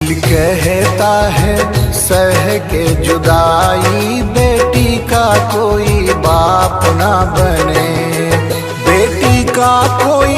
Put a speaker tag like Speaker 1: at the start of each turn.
Speaker 1: दिल कहता है सह के जुदाई, बेटी का कोई बाप ना बने, बेटी का कोई